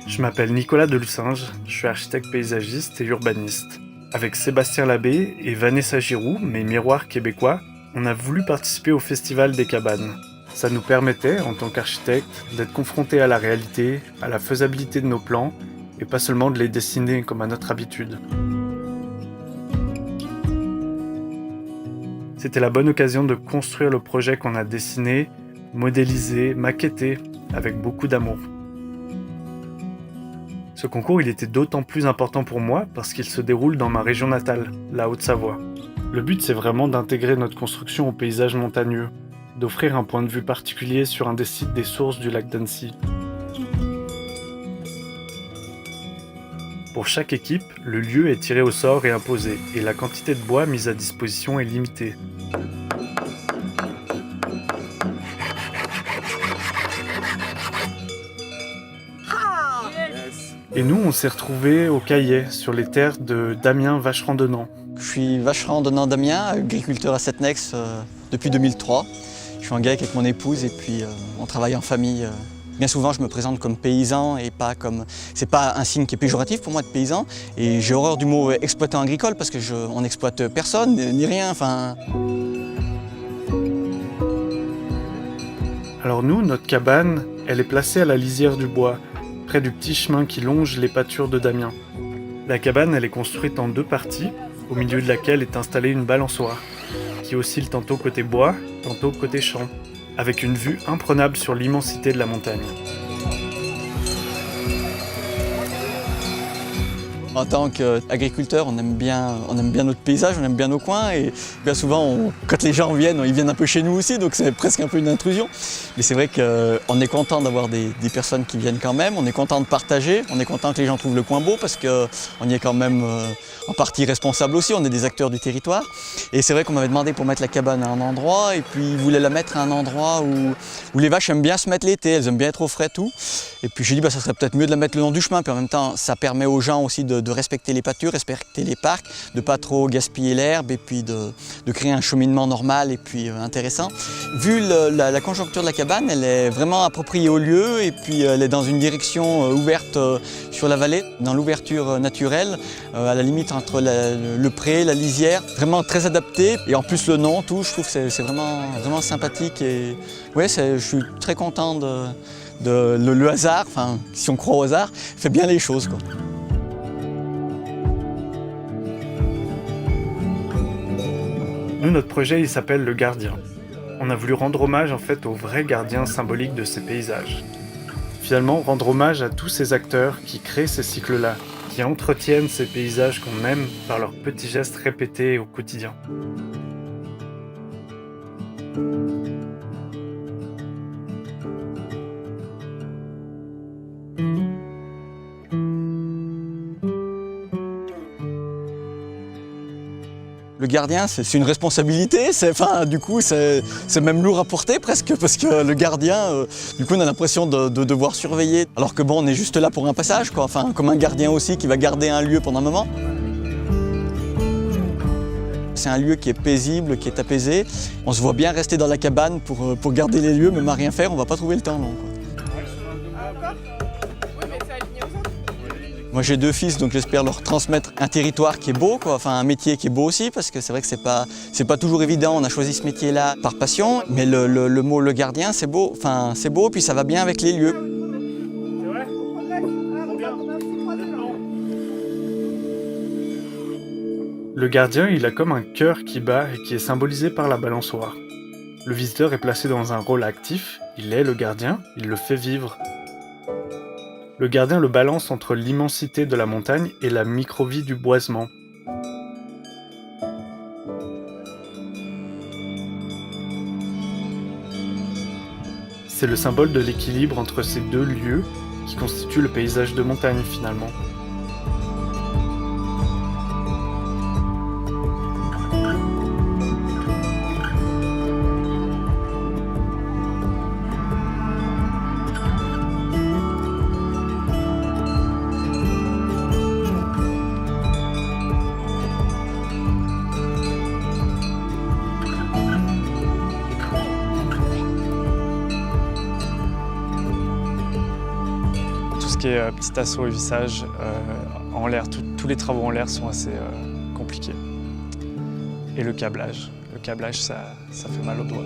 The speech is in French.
Je m'appelle Nicolas Delussinge, je suis architecte paysagiste et urbaniste. Avec Sébastien Labbé et Vanessa Giroux, mes miroirs québécois, on a voulu participer au Festival des cabanes. Ça nous permettait, en tant qu'architecte, d'être confrontés à la réalité, à la faisabilité de nos plans, et pas seulement de les dessiner comme à notre habitude. C'était la bonne occasion de construire le projet qu'on a dessiné, modélisé, maquetté, avec beaucoup d'amour. Ce concours, il était d'autant plus important pour moi parce qu'il se déroule dans ma région natale, la Haute-Savoie. Le but, c'est vraiment d'intégrer notre construction au paysage montagneux, d'offrir un point de vue particulier sur un des sites des sources du lac d'Annecy. Pour chaque équipe, le lieu est tiré au sort et imposé, et la quantité de bois mise à disposition est limitée. Et nous, on s'est retrouvés au Caillet, sur les terres de Damien Vacherandonnant. Je suis Vacherandonnant Damien, agriculteur à Setnex depuis 2003. Je suis en GAEC avec mon épouse et puis on travaille en famille. Bien souvent, je me présente comme paysan et pas comme... C'est pas un signe qui est péjoratif pour moi de paysan. Et j'ai horreur du mot exploitant agricole parce qu'on n'exploite personne, ni rien. Enfin... Alors nous, notre cabane, elle est placée à la lisière du bois, près du petit chemin qui longe les pâtures de Damien. La cabane, elle est construite en deux parties, au milieu de laquelle est installée une balançoire, qui oscille tantôt côté bois, tantôt côté champ, avec une vue imprenable sur l'immensité de la montagne. En tant qu'agriculteur, on aime bien notre paysage, on aime bien nos coins et bien souvent, quand les gens viennent, ils viennent un peu chez nous aussi, donc c'est presque un peu une intrusion. Mais c'est vrai qu'on est content d'avoir des personnes qui viennent quand même, on est content de partager, on est content que les gens trouvent le coin beau parce qu'on y est quand même en partie responsable aussi, on est des acteurs du territoire. Et c'est vrai qu'on m'avait demandé pour mettre la cabane à un endroit et puis ils voulaient la mettre à un endroit où les vaches aiment bien se mettre l'été, elles aiment bien être au frais tout. Et puis j'ai dit ça serait peut-être mieux de la mettre le long du chemin, puis en même temps ça permet aux gens aussi de respecter les pâtures, respecter les parcs, de ne pas trop gaspiller l'herbe et puis de créer un cheminement normal et puis intéressant. Vu la conjoncture de la cabane, elle est vraiment appropriée au lieu et puis elle est dans une direction ouverte sur la vallée, dans l'ouverture naturelle, à la limite entre le pré, la lisière, vraiment très adapté. Et en plus le nom, tout, je trouve que c'est vraiment sympathique et ouais, je suis très content le hasard, enfin si on croit au hasard, fait bien les choses, quoi. Nous, notre projet, il s'appelle Le Gardien. On a voulu rendre hommage en fait au vrai gardien symbolique de ces paysages. Finalement, rendre hommage à tous ces acteurs qui créent ces cycles-là, qui entretiennent ces paysages qu'on aime par leurs petits gestes répétés au quotidien. Le gardien, c'est une responsabilité, du coup, c'est même lourd à porter presque, parce que le gardien, du coup, on a l'impression de devoir surveiller, alors que bon, on est juste là pour un passage, quoi. Enfin, comme un gardien aussi qui va garder un lieu pendant un moment. C'est un lieu qui est paisible, qui est apaisé. On se voit bien rester dans la cabane pour garder les lieux, même à rien faire, on va pas trouver le temps, non, quoi. Moi j'ai deux fils, donc j'espère leur transmettre un territoire qui est beau, quoi. Enfin un métier qui est beau aussi, parce que c'est vrai que c'est pas toujours évident, on a choisi ce métier-là par passion, mais le mot le gardien c'est beau, enfin c'est beau, puis ça va bien avec les lieux. Le gardien, il a comme un cœur qui bat et qui est symbolisé par la balançoire. Le visiteur est placé dans un rôle actif, il est le gardien, il le fait vivre. Le gardien le balance entre l'immensité de la montagne et la micro-vie du boisement. C'est le symbole de l'équilibre entre ces deux lieux qui constituent le paysage de montagne finalement. qui est petit assaut et vissage, en l'air, tous les travaux en l'air sont assez compliqués. Et le câblage, ça fait mal aux doigts.